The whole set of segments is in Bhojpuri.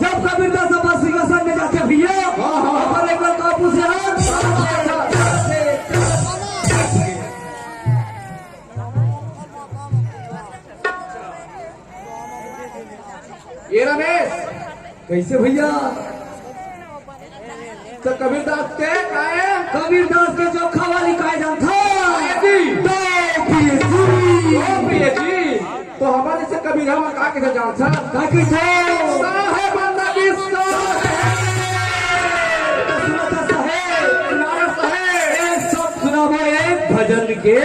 जब कबीरदास सभा सिंहासन में जाके भैया एक बार काबू से ये रमेश कैसे भैया तो कबीरदास के काहे कबीरदास के चोखा वाली काय जान था जी तो हमारे से कबीर हम का के जान था काकी थे साहेब नबी साहेब सब सुनावो एक भजन के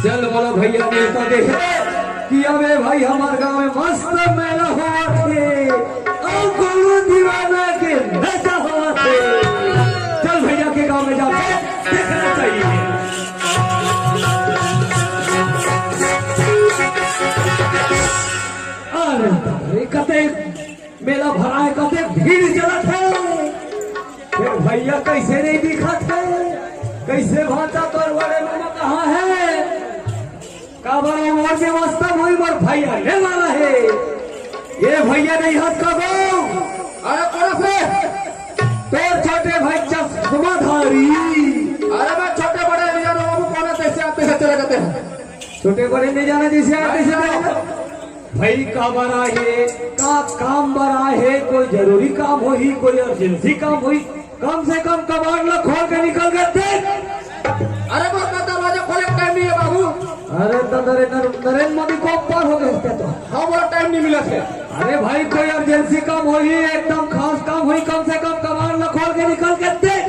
चल बोलो भैया देवता देखे कि अबे भाई हमारे गांव में मस्त मेला हुआ थे और कोनो दीवाना के नशा हुआ थे। चल भैया के गांव में जाके देखना चाहिए। अरे कते मेला भरा है, कते भीड़ चलत है। फिर भैया कैसे नहीं दिखत है, कैसे भाता तोर बड़े मामा कहाँ है? का बड़ा मोर के वास्ता वही मोर भैया ले वाला है। ये भैया नहीं हाथ का गो। अरे कौन से? तोर छोटे भाई चश्माधारी। अरे मैं छोटे बड़े नहीं जानो बाबू, कौन से ऐसे आते हैं चले जाते हैं। छोटे बड़े नहीं जाना जैसे आते से भाई का बड़ा है, का काम बड़ा है, कोई जरूरी काम हो ही, कोई अर्जेंसी काम हुई, कम से कम कबाड़ ला खोल के निकल गए देख। अरे वो का दरवाजा खोले का टाइम नहीं है बाबू। अरे तो नरेंद्र मोदी को पार हो गए तो हाँ वो टाइम नहीं मिला थे। अरे भाई कोई अर्जेंसी काम हो ही, एकदम खास काम हुई, कम से कम कबाड़ ला खोल के निकल के देख।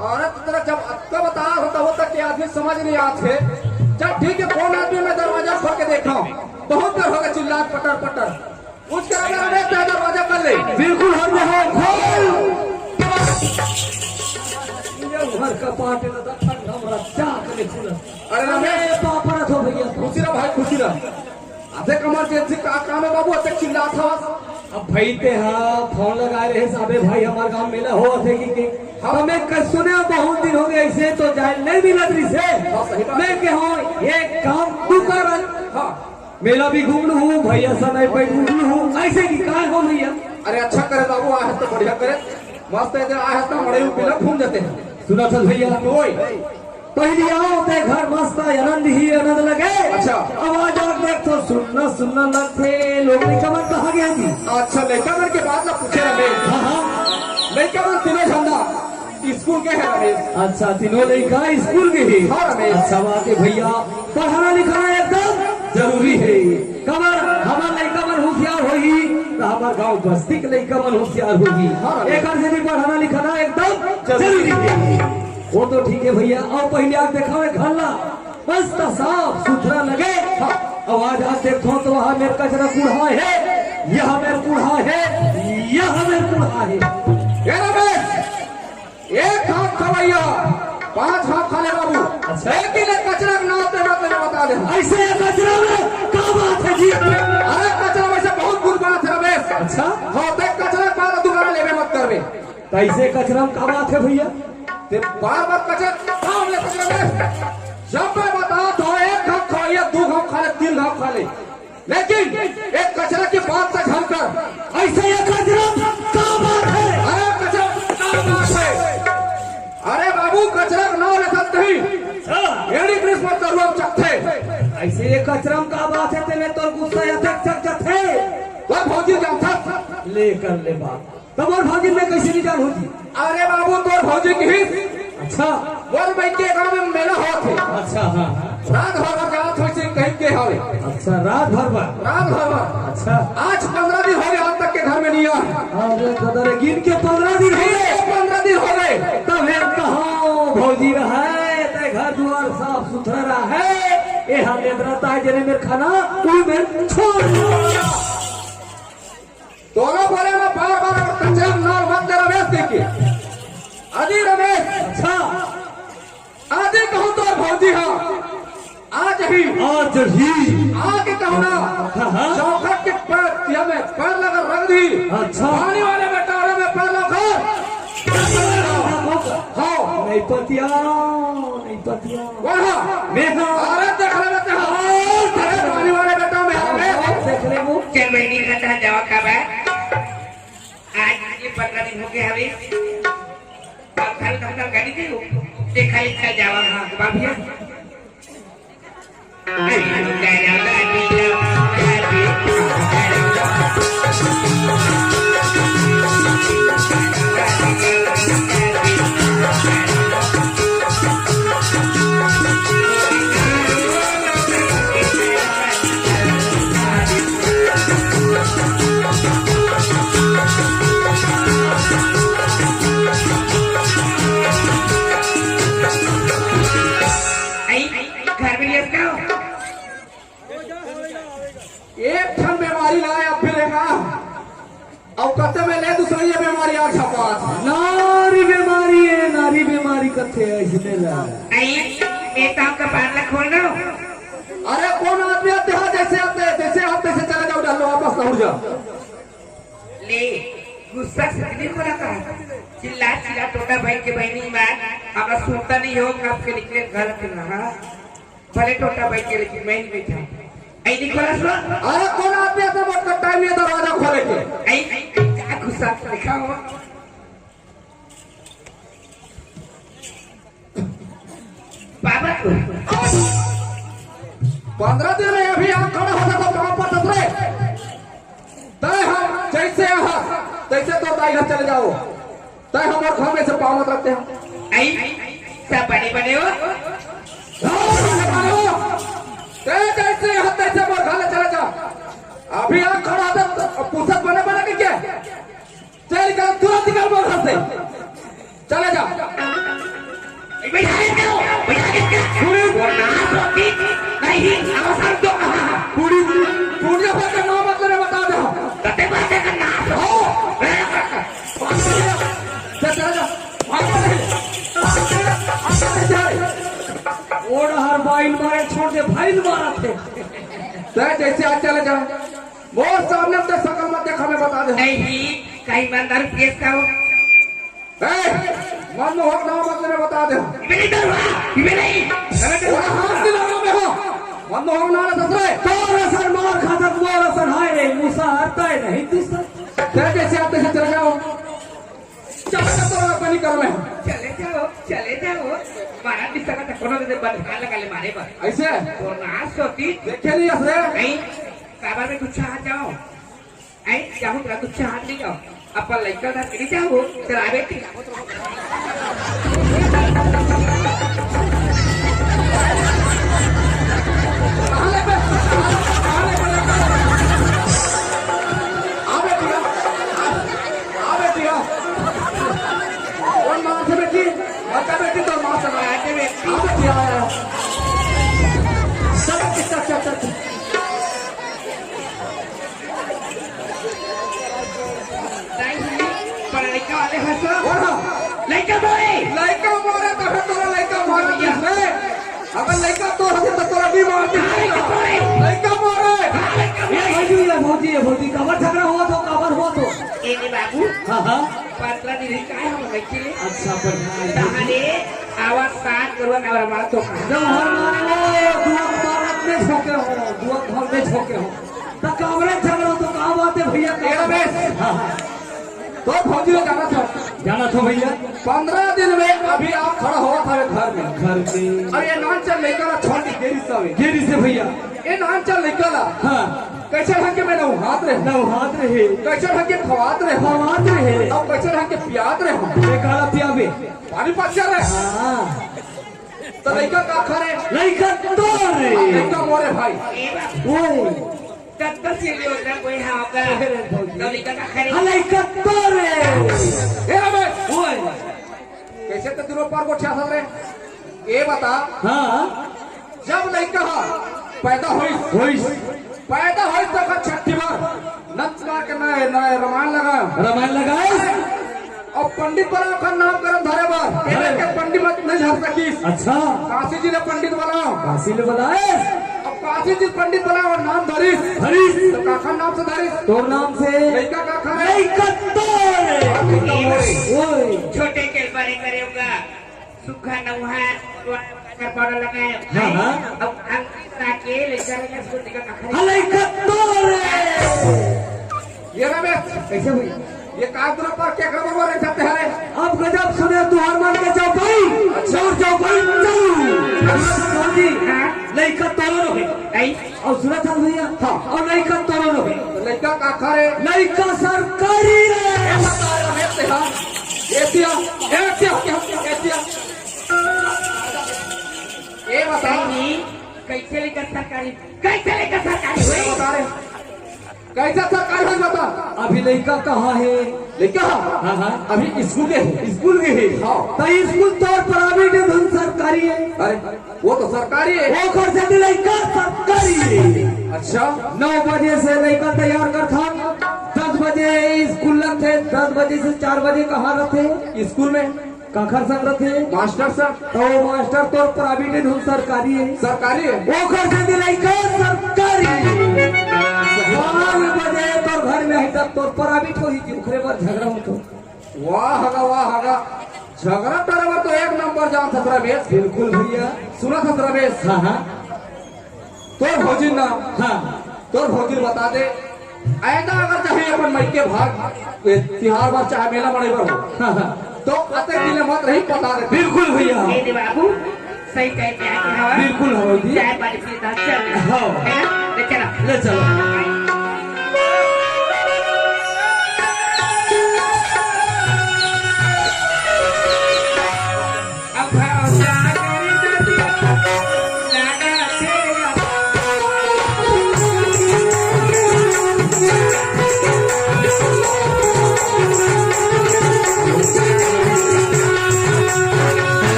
अरे तो तेरा जब आपका बताया होता होता कि आदमी समझ नहीं आते। चल ठीक है, कौन आदमी मैं दरवाजा खोल के देखा हूँ, बहुत देर होगा चिल्ला पटर पटर। उसके आगे दरवाजा कर ले। बिल्कुल हर जगह खोल। घर का पाटे ना दक्षिण हमरा चाक ने खुला। अरे रमेश पापरा थो भैया खुशी रहा भाई, खुशी रहा। आधे इमरजेंसी का काम है बाबू, अतक चिल्ला था। अब भाई ते हाँ फोन लगा रहे साबे भाई हमारे गांव मेला हो थे कि हमें सुने बहुत दिन हो गए ऐसे तो जाए नहीं मिला रही से। मैं के हो एक काम तू कर। हाँ मेला भी घूम हूँ भैया समय पे घूम हूँ ऐसे की काय हो भैया। अरे अच्छा करे बाबू, आए तो बढ़िया करे, मस्त है आए तो बड़े बिना घूम जाते हैं। सुना चल भैया पहली आओ ते घर मस्त आनंद ही आनंद लगे। अच्छा आवाज और देख तो सुनना सुनना लगते लोग कमर कहा गया थी। अच्छा लड़का मन के बाद ना पूछे रमेश। हाँ लड़का मन तीनों झंडा स्कूल के है रमेश। अच्छा तीनों लड़का स्कूल के ही। हाँ रमेश। अच्छा बात है भैया, पढ़ाना लिखाना एकदम जरूरी है। कमर हमार लड़का मन होशियार होगी तो हमार गांव बस्ती के लड़का मन होशियार होगी। एक से भी पढ़ाना लिखाना एकदम जरूरी है। वो तो ठीक है भैया। और पहले आप देखा घरला मस्त साफ सुथरा लगे। आवाज आप देखो तो वहाँ मेरे कचरा कूड़ा है, यह मेरे कूड़ा है, यह मेरे कूड़ा है। ये रमेश एक हाथ खवैया 5 हाथ खाले बाबू। अच्छा लेकिन कचरा नाते नाते बता दे ऐसे कचरा में क्या बात है जी? अरे कचरा वैसे बहुत गुड बात है रमेश। अच्छा हाँ देख कचरा बार दुकान लेवे मत करवे। तो ऐसे कचरा में क्या बात है भैया? ते बार बार कचरा काम ले कचरा में जब मैं बता तो एक घाव खा या 2 घाव खा ले 3 घाव खा ले, लेकिन एक कचरा की बात तक हम कर ऐसे ये कचरा क्या बात है? अरे कचरा क्या बात है? अरे बाबू कचरा ना ले सकते ही मेरी क्रिसमस करूँ हम चकते। ऐसे ये कचरा में क्या बात है? तेरे तो गुस्सा या तक चक चक है तो भौजी जानता लेकर ले बात तब और भौजी में कैसे नहीं जान होती? अरे बाबू तो भौजी की ही। अच्छा बोल भाई के गांव में मेला हो थे। अच्छा हाँ रात भर जात हो से कहीं के हवे। अच्छा रात भर रात भर। अच्छा आज 15 दिन हो गए आज तक के घर में नहीं आया। अरे दादा गिन के 15 दिन हो गए। 15 दिन हो गए तब है कहाँ भौजी रहा है ते घर द्वार साफ सुथरा रहा है। ये हम रहता है जने मेरे खाना कोई में छोड़ दोनों बोले ना बार बार कचरा नाल मत दे रमेश देखिए अजी रमेश। अच्छा आदि कहूँ तो भौजी हाँ आज ही आके कहूँ ना चौखट के पैर में पैर लगा रख दी। अच्छा पानी वाले बेटारे में पैर लगा। हाँ नहीं पतिया नहीं पतिया वहाँ मेहा अरे देख ले पानी वाले बेटा में देख ले वो 6 महीने का था जवाब का है। आज ये 15 दिन हो गए हवे अब खाली धंधा गाड़ी दे देखा लिखा जावा। हाँ बाबिया घर में ये क्या एक ठन बीमारी लाए अब फिरेगा और कते में ले दूसरी बीमारी आ छपा। नारी बीमारी है, नारी बीमारी कथे है इसने ला। एक का पार खोल दो। अरे कौन आदमी आते हैं जैसे आते हैं जैसे आते से चले जाओ डालो जा ले गुस्सा से नहीं खोला का चिल्ला चिल्ला टोटा भाई के बहनी मार हमरा सुनता नहीं हो कब के निकले घर के ना भले टोटा भाई के लेकिन मैं नहीं बैठा ऐ नहीं खोला सो अरे कौन आदमी ऐसा बहुत का टाइम है दरवाजा खोले के ऐ क्या गुस्सा दिखाओ बाबा को 15 दिन में अभी आप खड़ा हो जाता कहां पर ससुरे तय हम जैसे यहाँ तैसे तो ताई घर चले जाओ तय हमारे घर में से पाँव मत रखते हैं ऐ सब बड़े बड़े हो जैसे यहाँ तैसे मोर घर चले जाओ अभी आप खड़ा होता पुस्तक बने बने के क्या चल निकल तुरंत निकल मोर घर से चले जाओ बैठा पूरी बोलना सोती नहीं अवसर दो पूरी पूरी बात का नाम मतलब बता दो कते बात का नाम हो चल जा और हर बाइल मारे छोड़ दे भाई मारा थे जैसे आज चले जाओ बहुत सामने तो सकल मत देखा मैं बता दे नहीं कहीं मंदर केस का हो मनमोहन नाम मतलब बता दे मेरी दरवा नहीं हाथ दिलाना में हो मनमोहन नाम ससुरे तोरा सर मार खाता तुम्हारा सर हाय रे मूसा हरता है नहीं तू सर जैसे आते से चले जाओ चले जाओ तो अपनी कर में चले जाओ मारा दिशा का कोनो दे बंद लगा ले मारे पर ऐसे और ना सोती देखे नहीं असरे नहीं काबर में कुछ आ जाओ ऐ जाऊं का कुछ आ नहीं जाओ अपन लड़का था किरी जाओ तेरा बेटी लड़का मारे तो तोरा लड़का मारे अगर लड़का तो हसे तो तोरा भी मार लड़का मारे ये भौजी कबर झगड़ा हुआ तो कबर हुआ तो ए बाबू हाँ हाँ 15 दिन काय हम लड़की अच्छा बढ़िया ताहले आवाज साथ करवा और हमारा तो जब हर मारे दुआ भारत में छोके हो दुआ घर में छोके हो तो कमरे झगड़ा तो कहाँ बात है भैया तो फौजी में जाना था भैया 15 दिन में अभी आप खड़ा हुआ था घर में घर में और ये नान चल निकला छोड़ दी देरी सब गेरी से भैया ये नान चल निकला हाँ कैसे ढंग के मैं हाथ रहे नौ हाथ रहे कैसे ढंग के खवात रहे हवात रहे अब कैसे ढंग के पियात रहे काला पियाबे पानी पच्चा रहे हाँ तो लड़का का खरे लड़का तो रे लड़का मोरे भाई ए बाबू ओए तत्तर से लियो ना कोई हागा लड़का का खरी लड़का तो रे ए बे ओए कैसे तो दिनों पर को छा रहे ये बता हाँ जब लड़का पैदा हुई तो छठी बार नच मार के नए रामायण लगाए और पंडित बना का नामकरण धरे बार पंडित मत नहीं झड़ सकीस अच्छा काशी जी ने पंडित बनाओ काशी ने बनाए अब काशी जी पंडित बनाओ और नाम धरीस हरीश तो काका नाम से धरीस तोर नाम से लड़का काका है लड़का तो रे ओए छोटे के बारे करे होगा सुखा नौहा कर पड़ा लगाए हाँ, हाँ। अब अंकिता के लड़का का छोटे का खरी लड़का तो रे ये रमेश कैसे हुई ये काग दिनों पर क्या कर रहे जाते हैं अब गजब सुने तुहार मान के जाओ भाई चोर जाओ भाई चलो जी लड़का तोरो रहे नहीं और सुना था भैया हाँ और लड़का तोरो रहे लड़का काका रे लड़का सरकारी रे ये बता नहीं कैसे लेकर सरकारी हुई बता रहे कैसा सरकारी हुई बता अभी लड़का कहाँ है लड़का हाँ हाँ अभी स्कूल के स्कूल में है हाँ तो स्कूल तो प्राइवेट है धन सरकारी है अरे वो तो सरकारी है वो कर से लड़का सरकारी है अच्छा 9 बजे से लड़का तैयार कर था 10 बजे स्कूल लगते 10 बजे से 4 बजे कहाँ रहते स्कूल में काखर संग रहते मास्टर सर तो मास्टर तो प्राइवेट है धन सरकारी है सरकारी है वो कर से लड़का सरकारी 12 बजे तो में है तब तोर प्राइवेट हो ही कि ओकरे बार झगड़ा हो तो वाह हगा झगड़ा बराबर तो एक नंबर जान था रमेश। बिल्कुल भैया। सुना था रमेश। हाँ हाँ तोर भौजी ना हाँ तोर भौजी बता दे ऐसा अगर चाहे अपन मायके भाग तिहार बार चाहे मेला बड़े बार हो हाँ हाँ तो अते दिले मत रही बता दे। बिल्कुल भैया। मेरे बाबू सही टाइम पे आके हवा बिल्कुल हवा जी। चाय पानी पीता चल हाँ। है ना ले चलो ले चलो। अब भाव सागर नदिया लगा तेरा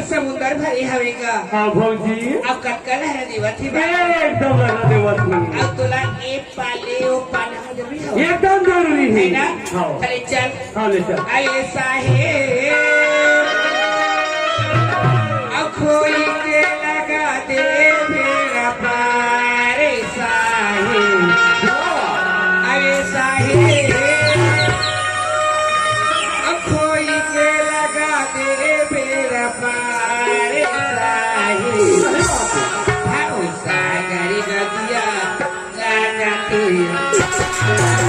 समुंदर भरी हवेगा। हाँ भौजी। अब कटकल है दिवथी एकदम लगा देवती। अब तुला एक पाले ओ पाना जरूरी हो एकदम जरूरी है है ना। हाँ चले चल हाँ ले चल। ऐसा है अब खोई के लगा दे मेरा पार ऐसा है अब खोई के लगा दे मेरा पार ऐसा है सागरी नदिया लगा तेरा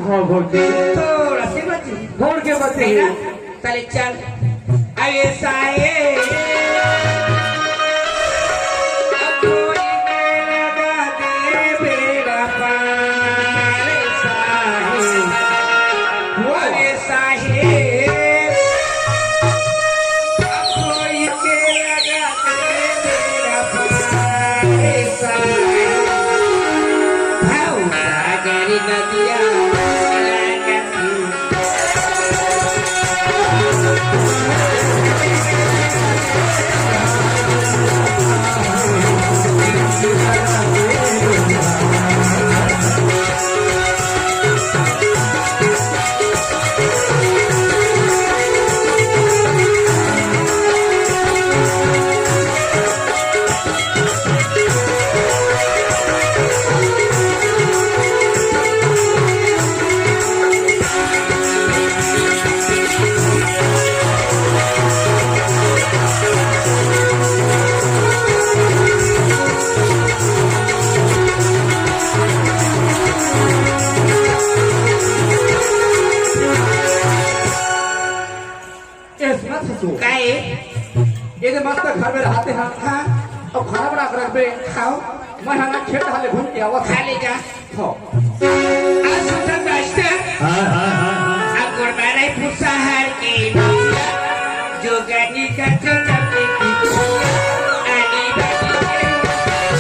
हाँ भौजी। थोड़ा सी बची छोड़ के बचे है ना। चले चल ऐसा है अब कोई लगा दे मेरा पार ऐसा है अब कोई के लगा दे मेरा पार ऐसा है सागरी नदिया हाँ ये सुना था तू काहे ये जो मस्त घर में रहते हैं हाँ अब खाना बना कर रखबे खाओ मैं हना खेत हाले घूम के आवा खा ले जा खाओ आज सुनता मास्टर अब गुरबाराई पुसाहार के जो गानी का चलता आनी बानी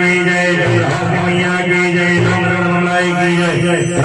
की जय, मैया की जय,